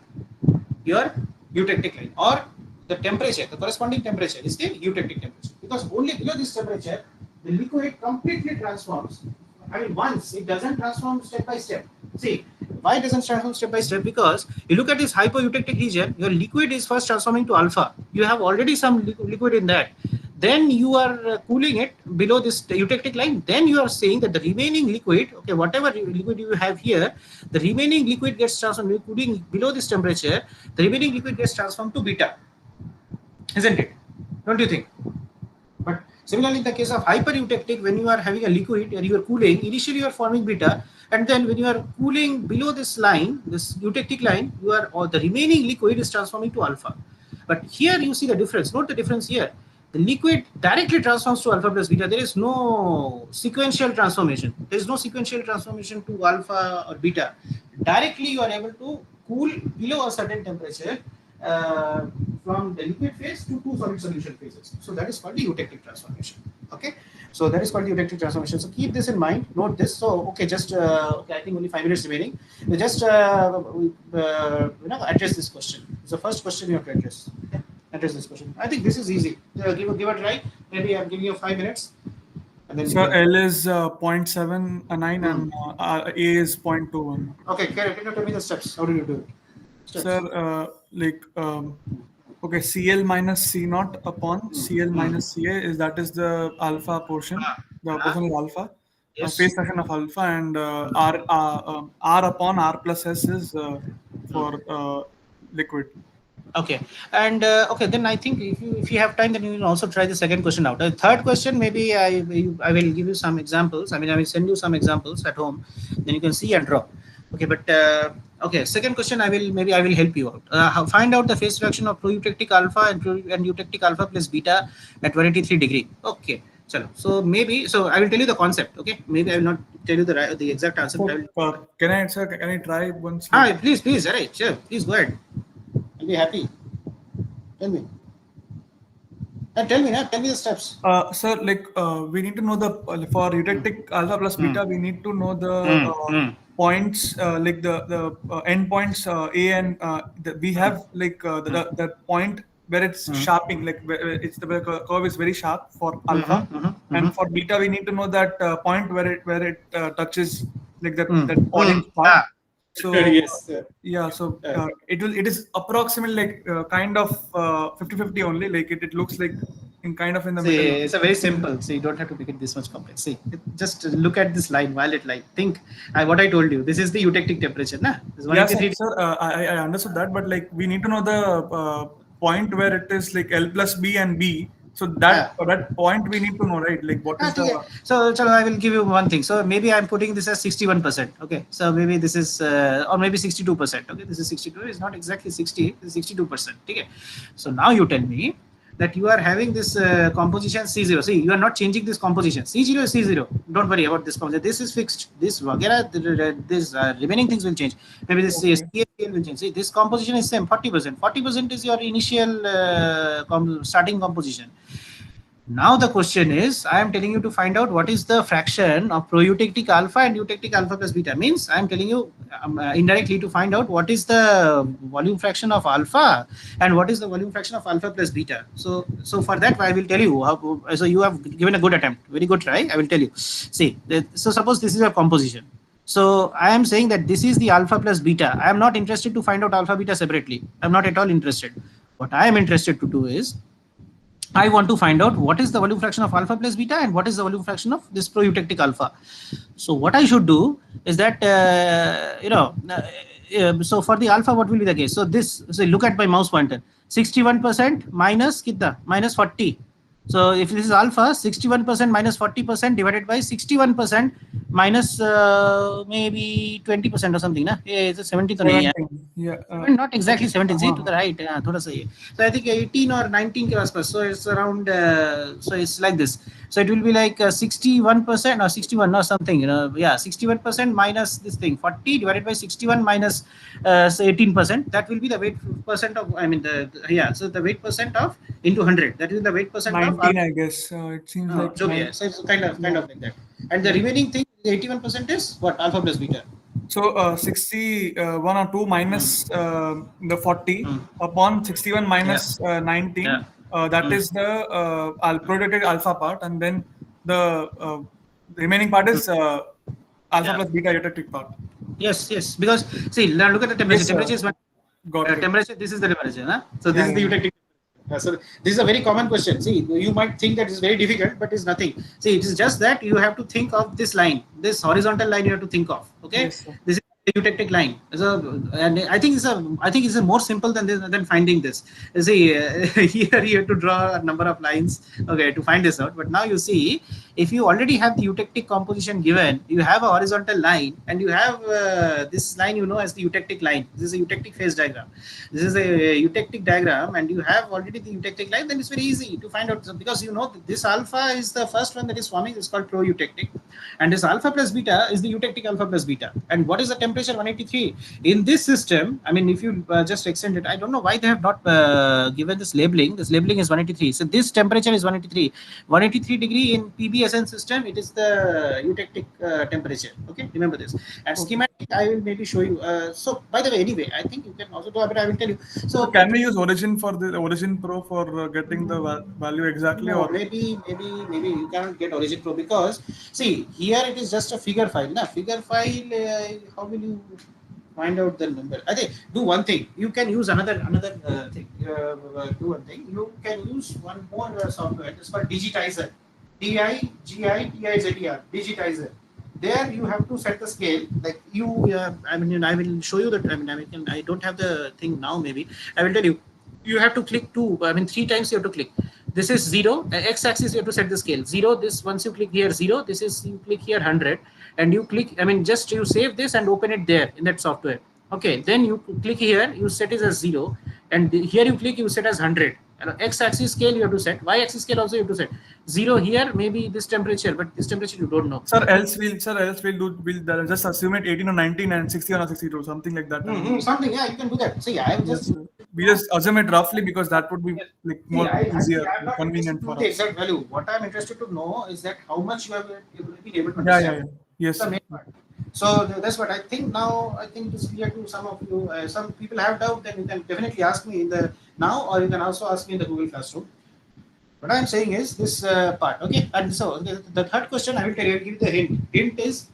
Your eutectic line, or the temperature, the corresponding temperature is the eutectic temperature, because only below this temperature, the liquid completely transforms. I mean, once it doesn't transform step by step. See, why it doesn't transform step by step? Because you look at this hypoeutectic region, your liquid is first transforming to alpha. You have already some liquid in that. Then you are cooling it below this eutectic line. Then you are saying that the remaining liquid, okay, whatever liquid you have here, the remaining liquid gets transformed. You're cooling below this temperature, the remaining liquid gets transformed to beta. Isn't it? Don't you think? But similarly, in the case of hypereutectic, when you are having a liquid and you are cooling, initially you are forming beta, and then when you are cooling below this line, this eutectic line, the remaining liquid is transforming to alpha. But here you see the difference. Note the difference here. The liquid directly transforms to alpha plus beta. There is no sequential transformation. There is no sequential transformation to alpha or beta. Directly you are able to cool below a certain temperature from the liquid phase to two solid solution phases. So that is called the eutectic transformation. Okay, so that is called the eutectic transformation. So keep this in mind. Note this. So okay, just I think only 5 minutes remaining. Just address this question. It's the first question you have to address. Okay? Address this question. I think this is easy. Give a try. Maybe I'm giving you 5 minutes. And then L is 0.79 and A is 0.21. Okay, can you tell me the steps? How do you do it? Steps. Sir, like okay, Cl minus C naught upon Cl minus Ca is the alpha portion. The portion is alpha, Yes. phase fraction of alpha, and R upon R plus S is for liquid. Okay, and okay, then I think if you have time, then you can also try the second question out. The third question, maybe I will give you some examples. I mean, I will send you some examples at home, then you can see and draw. Okay, but okay, second question, I will help you out. Find out the phase reaction of proeutectic alpha and eutectic alpha plus beta at 183 degree. Okay, chalo. So maybe I will tell you the concept. Okay, maybe I will not tell you the exact answer. But I will, Can I try once? Please, all right, sure, please go ahead. I'll be happy. Tell me. Tell me the steps. Sir, we need to know for eutectic alpha plus beta, we need to know the points, like the end points A and we have the point where it's sharping, like where the curve is very sharp for alpha, and for beta we need to know that point where it touches like that orange part. So Yes. yeah, so it is approximately like kind of 50-50 only. Like it looks like in the middle. It's a very simple. So you don't have to make it this much complex. See, just look at this line, violet line. Think what I told you. This is the eutectic temperature, na? Yes, sir. I understood that, but like we need to know the point where it is like L plus B and B. So that point we need to know, right? Like what is the... So I will give you one thing. So maybe I'm putting this as 61%. Okay. So maybe this is or maybe 62%. Okay. This is 62. It's not exactly 60. It's 62%. Okay. So now you tell me that you are having this composition C0. See, you are not changing this composition. C0 is C0. Don't worry about this composition. This is fixed. This remaining things will change. Maybe this CL will change. See, this composition is same 40%. 40% is your initial starting composition. Now the question is, I am telling you to find out what is the fraction of proeutectic alpha and eutectic alpha plus beta. Means I am telling you indirectly to find out what is the volume fraction of alpha and what is the volume fraction of alpha plus beta. So for that I will tell you how. So you have given a good attempt, very good try. I will tell you. See, so suppose this is your composition. So I am saying that this is the alpha plus beta. I am not interested to find out alpha beta separately. I am not at all interested. What I am interested to do is, I want to find out what is the volume fraction of alpha plus beta and what is the volume fraction of this proeutectic alpha. So what I should do is that, so for the alpha, what will be the case? So look at my mouse pointer, 61% minus 40. So if this is alpha, 61% minus 40% divided by 61% minus maybe 20% or something. Na? It's a 17. Yeah. Not exactly 17. See to the right. So I think 18 or 19 ke aaspas. So it's around. So it's like this. So it will be like 61% or 61 or something. 61% minus this thing. 40 divided by 61 minus 18%. That will be the weight percent of. So the weight percent of into 100. That is the weight percent 19, of. I guess. It seems like. So it's kind of like that. And the remaining thing, 81% is what? Alpha plus beta. So 61 or 2 minus the 40 upon 61 minus 19. That is the proeutectic alpha part, and then the remaining part is alpha plus beta eutectic part. Yes, because see, now look at the temperature. Yes, temperature is one. Temperature. This is the temperature. Huh? So this is the eutectic. So this is a very common question. See, you might think that it's very difficult, but it's nothing. See, it is just that you have to think of this line, this horizontal line. You have to think of. Okay, yes, this is the eutectic line. So, and I think it's more simple than finding this. See, here you have to draw a number of lines. Okay, to find this out. But now you see, if you already have the eutectic composition given, you have a horizontal line, and you have this line as the eutectic line. This is a eutectic phase diagram. This is a eutectic diagram, and you have already the eutectic line. Then it's very easy to find out, because this alpha is the first one that is forming. It's called proeutectic, and this alpha plus beta is the eutectic alpha plus beta. And what is the temperature? 183. In this system, I mean, if you just extend it, I don't know why they have not given this labeling. This labeling is 183. So this temperature is 183. 183 degree in PBSN system. It is the eutectic temperature. Okay, remember this. And schematic, I will maybe show you. So by the way, anyway, I think you can also do it, but I will tell you. So can we use Origin for the Origin Pro for getting the value exactly? No, or maybe you cannot get Origin Pro, because see, here it is just a figure file. Figure file, how will you find out the number. I think do one thing. You can use another thing. Do one thing. You can use one more software. It's called Digitizer. Digitizer. Digitizer. There you have to set the scale. Like you, I mean, I will show you that. I don't have the thing now. Maybe I will tell you. You have to click three times. You have to click. This is 0. X-axis you have to set the scale 0. This once you click here 0. This is you click here 100, and you click. Just you save this and open it there in that software. Okay. Then you click here. You set it as 0, and here you click. You set as 100. X-axis scale you have to set. Y-axis scale also you have to set. 0 here, maybe this temperature, but this temperature you don't know. Sir, else we'll just assume it 18 or 19 and 61 or 62, something like that. Something, yeah, you can do that. See, I am just. We just assume it roughly because that would be like more easier, convenient for us. The exact value. What I'm interested to know is that how much you have been able to understand. Yes. So that's what I think now. I think it is clear to some of you. Some people have doubt, then you can definitely ask me in the now, or you can also ask me in the Google Classroom. What I'm saying is this part, okay? And so the third question I will tell you, I'll give you the hint. Hint is,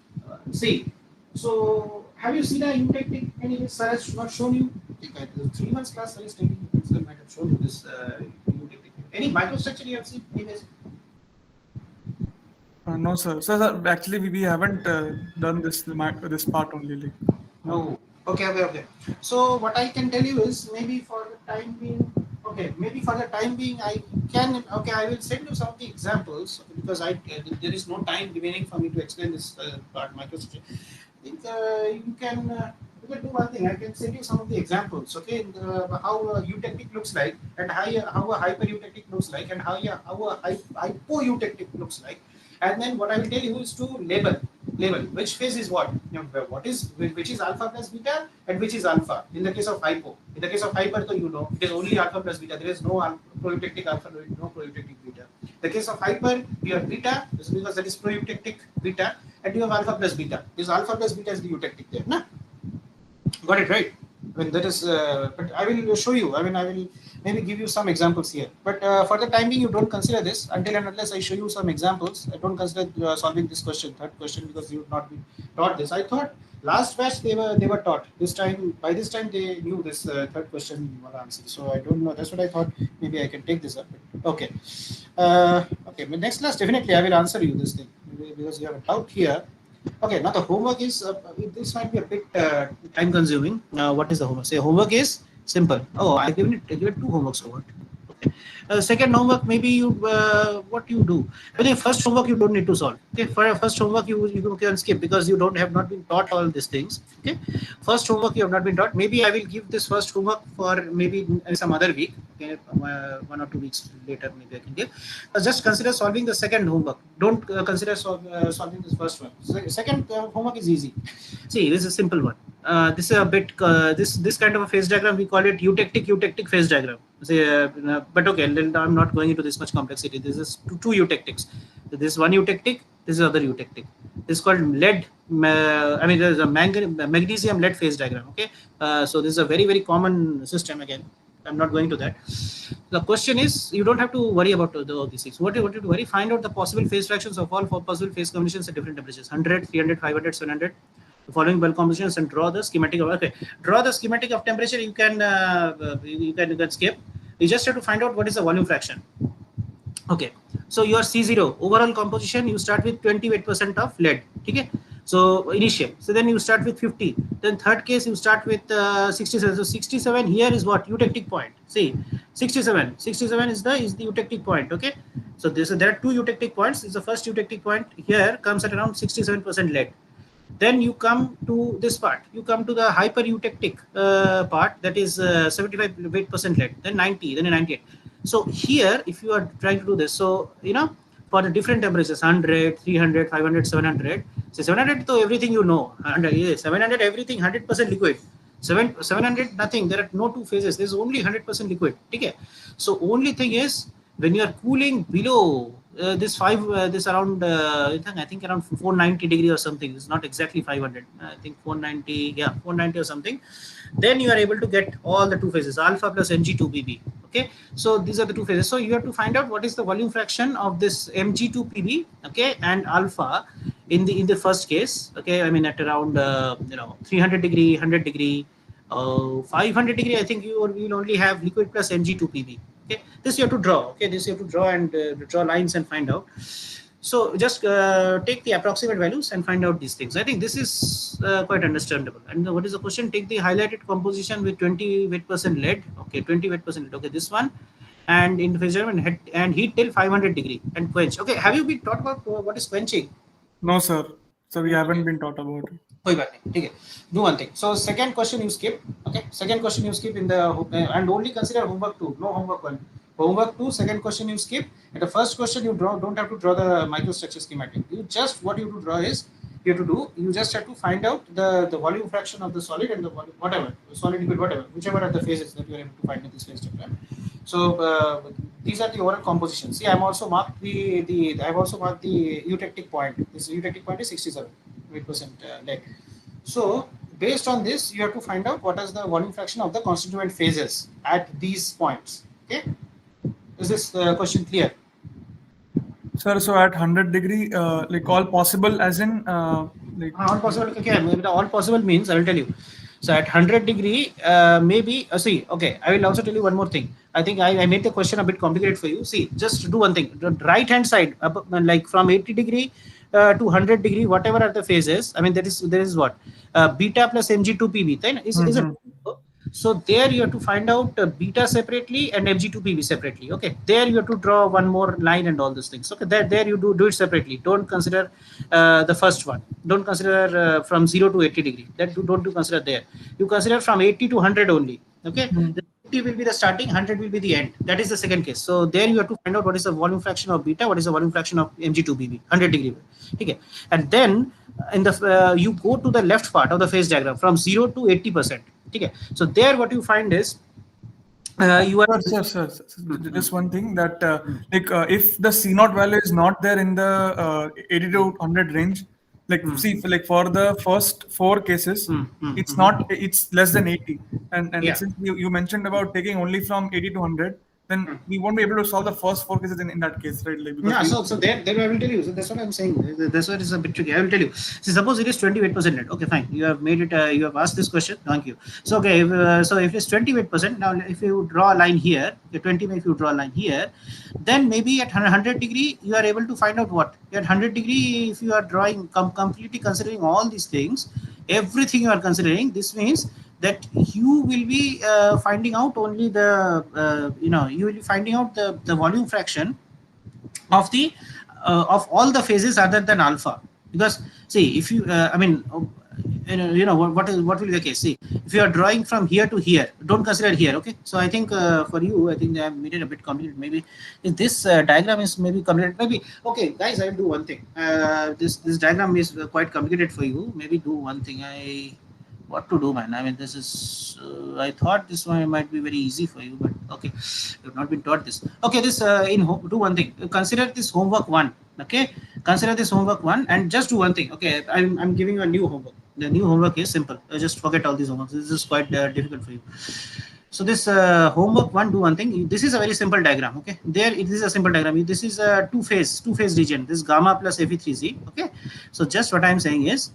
see, so have you seen a eutectic? Any sir has not shown you? The 3 months class I was taking, sir might have shown you this eutectic. Any microstructure you have seen? No, sir. Sir, actually, we haven't done this part only. Like. No. Okay. So what I can tell you is maybe for the time being. Okay, maybe for the time being, I will send you some of the examples because there is no time remaining for me to explain this part microstructure. I think you can do one thing. I can send you some of the examples, okay, how a eutectic looks like, and how a hypereutectic looks like, and how a hypoeutectic looks like. And then what I will tell you is to label which phase is what. Which is alpha plus beta and which is alpha. In the case of hypo, in the case of hyper, so it is only alpha plus beta. There is no proeutectic alpha, no proeutectic beta. In the case of hyper, you have beta, because that is proeutectic beta, and you have alpha plus beta. This alpha plus beta is the eutectic there. Nah? Got it right? That is, but I will show you. I will maybe give you some examples here. But for the time being, you don't consider this until and unless I show you some examples. I don't consider solving this question, third question, because you would not be taught this. I thought last batch they were taught. By this time they knew this third question you were answering. So I don't know. That's what I thought. Maybe I can take this up. Okay. Okay. But next class definitely I will answer you this thing because you have a doubt here. Okay, now the homework is, this might be a bit time consuming. What is the homework? Say homework is simple. Oh, I given two homeworks homework. Okay. Second homework, maybe you, what you do. But the first homework you don't need to solve. Okay, for first homework you can skip because you have not been taught all these things. Okay, first homework you have not been taught. Maybe I will give this first homework for maybe some other week. Okay, 1 or 2 weeks later maybe I can give. Just consider solving the second homework. Don't consider solving this first one. Second homework is easy. See, this is a simple one. This is a bit this kind of a phase diagram, we call it eutectic phase diagram. But okay, I'm not going into this much complexity. This is two eutectics. So this is one eutectic, this is other eutectic. This is called lead. There's a magnesium lead phase diagram. Okay, so this is a very common system. Again, I'm not going to that. The question is, you don't have to worry about all these things. What you want to worry? Find out the possible phase fractions of all 4 possible phase combinations at different temperatures: 100, 300, 500, 700. The following bulk combinations, and draw the schematic of. Okay, draw the schematic of temperature. You can skip. You just have to find out what is the volume fraction. Okay, so your C0 overall composition, you start with 28% of lead. Okay, so initial. So then you start with 50. Then third case you start with 67. So 67 here is what? Eutectic point. See, 67. 67 is the eutectic point. Okay, so there are 2 eutectic points. This is the first eutectic point. Here comes at around 67% lead. Then you come to this part. You come to the hypereutectic part, that is 75% lead. Then 90. Then 98. So here, if you are trying to do this, so for the different temperatures, 100, 300, 500, 700. So 700, so everything you know. 700, everything 100% liquid. 700, nothing. There are no 2 phases. There is only 100% liquid. Okay. So only thing is, when you are cooling below this around I think around 490 degree or something. It's not exactly 500. I think 490. Yeah, 490 or something. Then you are able to get all the 2 phases, alpha plus Mg2Pb. Okay, so these are the 2 phases. So you have to find out what is the volume fraction of this Mg2Pb, okay, and alpha in the first case, okay, I mean at around 300 degree, 100 degree, 500 degree, I think you will only have liquid plus Mg2Pb. Okay, this you have to draw. Okay, this you have to draw and draw lines and find out. So just take the approximate values and find out these things. I think this is quite understandable. And what is the question? Take the highlighted composition with 20 weight% lead. Okay, 20 weight% lead. Okay, this one. And in phase and heat till 500 degree and quench. Okay, have you been taught about what is quenching? No, sir. So we haven't been taught about it. Okay, do one thing. So second question you skip. Okay, second question you skip in the and only consider homework 2, no homework 1. Homework 2, second question you skip. And the first question you draw, don't have to draw the microstructure schematic. You just what you have to draw is you just have to find out the volume fraction of the solid and the volume, whatever, solid liquid, whatever, whichever are the phases that you are able to find in this phase diagram. So these are the overall compositions. See, I've also marked the eutectic point. This eutectic point is 67% lead. So based on this, you have to find out what is the volume fraction of the constituent phases at these points. Okay, is this question clear? Sir, so at 100 degree, like all possible, as in like all possible. Okay, maybe all possible means I will tell you. So at 100 degree, maybe see. Okay, I will also tell you one more thing. I think I made the question a bit complicated for you. See, just do one thing. The right hand side, like from 80 degree to 100 degree, whatever are the phases. I mean, there is what beta plus Mg2Pb. Then is it? So there you have to find out beta separately and Mg2Pb separately. Okay, there you have to draw one more line and all these things. Okay, there you do it separately. Don't consider the first one. Don't consider from 0 to 80 degree. That don't consider there. You consider from 80 to 100 only. Okay, the 80 will be the starting, 100 will be the end. That is the second case. So there you have to find out what is the volume fraction of beta, what is the volume fraction of Mg2Pb, 100 degree. Okay, and then in the you go to the left part of the phase diagram from 0 to 80%. Okay, so there what you find is you are sir, just one thing that if the C0 value is not there in the 80 to 100 range, like see, like for the first 4 cases, it's less than 80, and Yeah. since you mentioned about taking only from 80 to 100, then we won't be able to solve the first 4 cases in that case, right? Like, Yeah, so there I will tell you. So that's what I'm saying. That's what is a bit tricky. I will tell you. See, suppose it is 28% net. Okay, fine. You have made it. You have asked this question. Thank you. So okay, so if it's 28%, now if you draw a line here, 20. If you draw a line here, then maybe at 100 degree you are able to find out what at 100 degree. If you are drawing completely considering all these things, everything you are considering, this means that you will be finding out only the you will be finding out the volume fraction of the of all the phases other than alpha. Because see, if you I mean what will be the case? See, if you are drawing from here to here, don't consider here. Okay, so I think for you, I think they have made it a bit complicated. Maybe if this diagram is maybe complicated, maybe okay guys, I will do one thing. This diagram is quite complicated for you. Maybe do one thing. What to do, man? I mean, this is I thought this one might be very easy for you, but okay, you've not been taught this. Okay, this do one thing. Consider this homework 1. Okay, consider this homework 1 and just do one thing. Okay, I'm giving you a new homework. The new homework is simple. Just forget all these homeworks. This is quite difficult for you. So this homework 1, do one thing. This is a very simple diagram. Okay, there it is a simple diagram. This is a two phase region. This gamma plus Fe3C. Okay, so just what I'm saying is,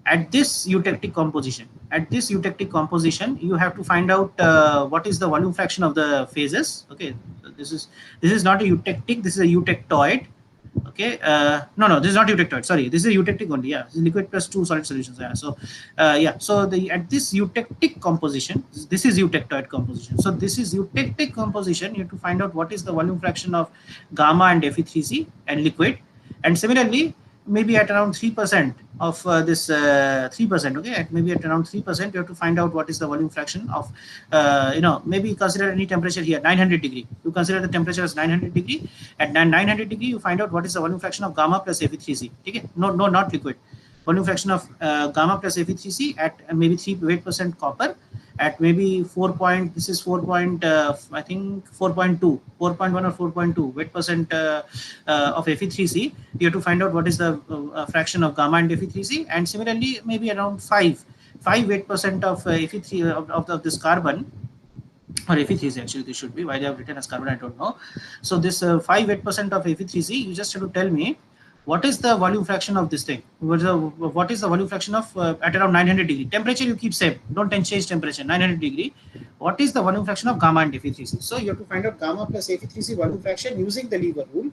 at this eutectic composition, you have to find out what is the volume fraction of the phases. Okay, so this is not a eutectic, this is a eutectoid. Okay, no, this is not eutectoid. Sorry, this is eutectic only. Yeah, this is liquid plus 2 solid solutions. Yeah, so so at this eutectic composition, this is eutectoid composition. So this is eutectic composition. You have to find out what is the volume fraction of gamma and Fe3C and liquid, and similarly, maybe at around 3% of this 3%. Okay, maybe at around 3%, you have to find out what is the volume fraction of maybe consider any temperature here, 900 degree. You consider the temperature as 900 degree. At 900 degree, you find out what is the volume fraction of gamma plus Fe3C. Okay, no, not liquid. Volume fraction of gamma plus Fe3C at maybe 3% copper. At maybe 4 point, this is 4 point, I think 4.2, 4.1 or 4.2 weight% of Fe3C. You have to find out what is the fraction of gamma and Fe3C, and similarly maybe around 5 weight% of Fe3 of this carbon, or Fe3C actually this should be. Why they have written as carbon, I don't know. So this 5 weight% of Fe3C, you just have to tell me what is the volume fraction of this thing? What is the volume fraction of at around 900 degree? Temperature you keep same, don't change temperature, 900 degree. What is the volume fraction of gamma and Fe3C? So you have to find out gamma plus Fe3C volume fraction using the lever rule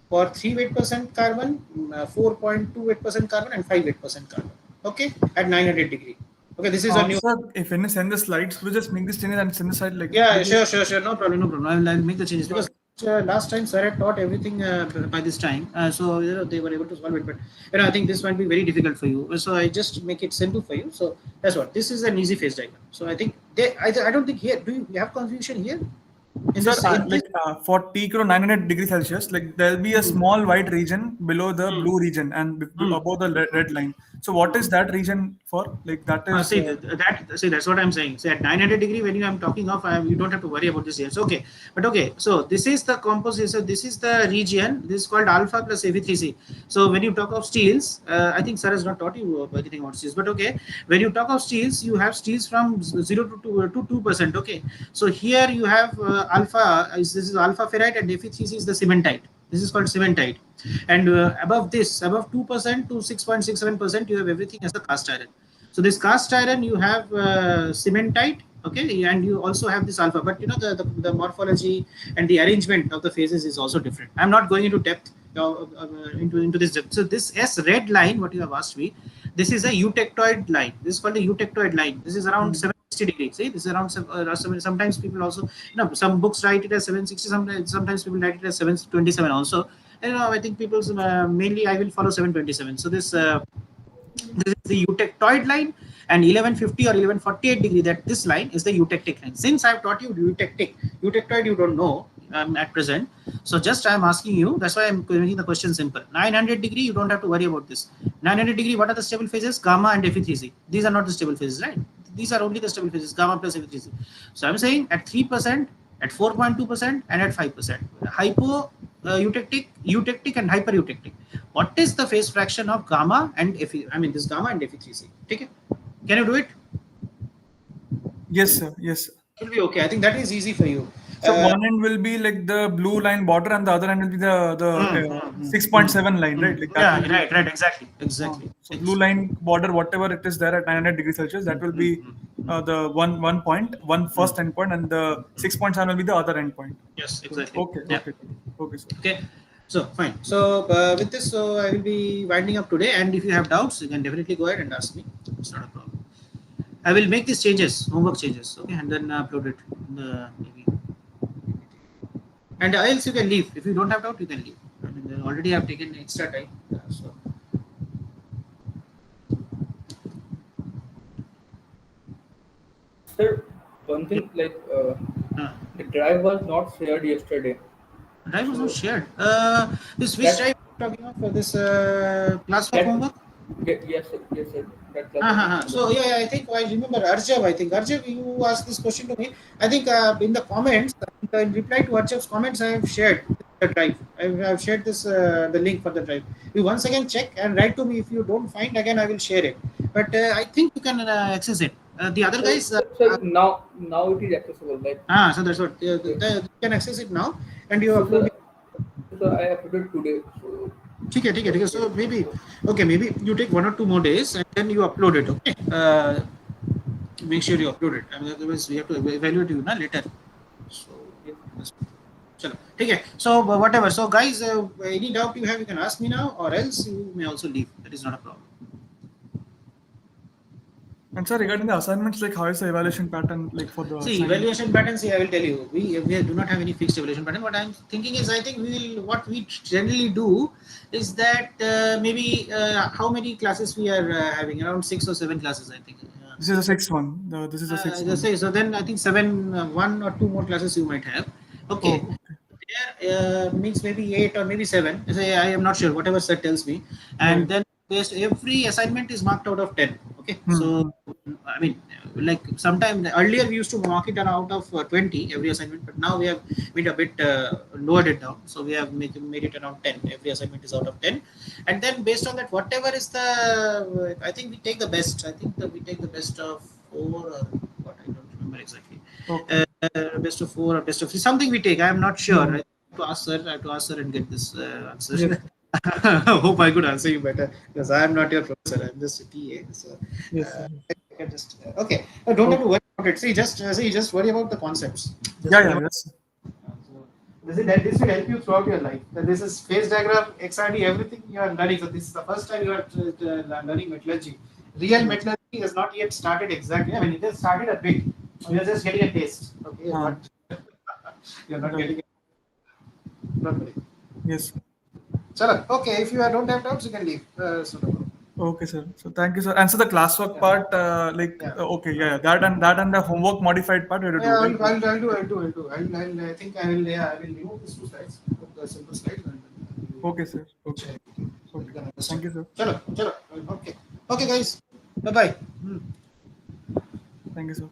for 3 weight% carbon, 4.2 weight% carbon, and 5 weight% carbon. Okay, at 900 degree. Okay, this is a new. Sir, if you send the slides, we'll just make this changes and send the slide like. Yeah, sure. No problem. I'll make the changes because last time sir had taught everything by this time, so they were able to solve it. But I think this might be very difficult for you. So I just make it simple for you. So that's what. This is an easy phase diagram. So I think I don't think here. Do you have confusion here? For T 900 degrees Celsius, like there'll be a small white region below the blue region and above the red line. So what is that region for? Like that is. See, that's what I'm saying. So at 900 degree, when I'm talking of, you don't have to worry about this here. So okay, but okay. So this is the composite. So this is the region. This is called alpha plus Fe3C. So when you talk of steels, I think sir has not taught you anything about steels. But okay, when you talk of steels, you have steels from 0 to 2%. Okay. So here you have alpha. This is alpha ferrite and Fe3C is the cementite. This is called cementite. And above 2% to 6.67%, you have everything as the cast iron. So this cast iron, you have cementite, okay, and you also have this alpha. But the morphology and the arrangement of the phases is also different. I'm not going into depth into this depth. So this S red line, what you have asked me, this is a eutectoid line. This is called a eutectoid line. This is around 760 degrees. See, this is around sometimes people also, some books write it as 760. Sometimes people write it as 727 also. I think people's mainly I will follow 727. So this is the eutectoid line, and 1150 or 1148 degree, that this line is the eutectic line. Since I've taught you eutectoid you don't know at present, so just I'm asking you, that's why I'm making the question simple. 900 degree, you don't have to worry about this. 900 degree, what are the stable phases? Gamma and Fe3C. These are not the stable phases, right? These are only the stable phases, gamma plus Fe3C. So I'm saying at 3%, at 4.2%, and at 5%. Hypo eutectic and hypereutectic. What is the phase fraction of gamma and this gamma and Fe3C? Okay, can you do it? Yes, sir. Yes, sir. It will be okay. I think that is easy for you. So one end will be like the blue line border, and the other end will be the 6.7 line, right? Like that right. Exactly. So blue line border, whatever it is there at 900 degrees Celsius, that will be the one point, first endpoint, and the 6.7 will be the other endpoint. Yes, exactly. Okay, sir. Okay. So fine. So with this, I will be winding up today. And if you have doubts, you can definitely go ahead and ask me. It's not a problem. I will make these changes, homework changes, okay, and then upload it. Maybe. And else you can leave. If you don't have doubt, you can leave. Already I have taken extra time. So. Sir, one thing the drive was not shared yesterday. Drive was not shared. This which drive talking of for this classwork homework? Yes, sir. So I think I remember Arjav. You asked this question to me. I think in the comments, in reply to Arjav's comments, I have shared the drive. I have shared this the link for the drive. You once again check and write to me if you don't find. Again, I will share it. But I think you can access it. The other guys. Now it is accessible. So that's what you can access it now, and you upload. So I uploaded today. So. Okay. So maybe you take 1 or 2 more days and then you upload it. Okay. Make sure you upload it. Otherwise we have to evaluate you later. So okay. So whatever. So guys, any doubt you have, you can ask me now, or else you may also leave. That is not a problem. And sir, regarding the assignments, like how is the evaluation pattern like for the evaluation pattern? I will tell you, we do not have any fixed evaluation pattern. What I'm thinking is, I think what we generally do is that maybe how many classes we are having? Around 6 or 7 classes, I think. This is the 6th one. This is the 6th one. So then I think 1 or 2 more classes you might have. Okay. There means maybe 8 or maybe 7. I am not sure. Whatever sir tells me, and then every assignment is marked out of 10. Okay. So like sometime earlier we used to mark it out of 20 every assignment, but now we have made a bit lowered it down. So we have made it around 10. Every assignment is out of 10, and then based on that, whatever is the, I think we take the best. I think that we take the best of 4 or what, I don't remember exactly. Okay. Best of 4 or best of 3, something we take. I am not sure. I have to ask sir and get this answer. Hope I could answer you better because I am not your professor. I'm just a TA. So Yes, sir. I can just okay. Don't have to worry about it. Just worry about the concepts. Just Yeah, worry yeah, about- yes. This will help you throughout your life. This is phase diagram, XRD, everything you are learning. So this is the first time you are learning metallurgy. Real metallurgy has not yet started exactly. I mean, it has started a bit. You are just getting a taste. Okay, but you are not Right. getting it. Don't worry. Yes. Chalo. Okay, if you don't have doubts, you can leave. So no problem. Okay, sir. So thank you, sir. And so the classwork part, Yeah. okay, yeah, that and the homework modified part, we have to Yeah, do, right? I think I will. Yeah, I will remove these two slides. Put the simple slides. And Okay, sir. Okay. check. So Okay. you can Thank understand. you, sir. Chalo. Okay. Okay, guys. Bye bye. Thank you, sir.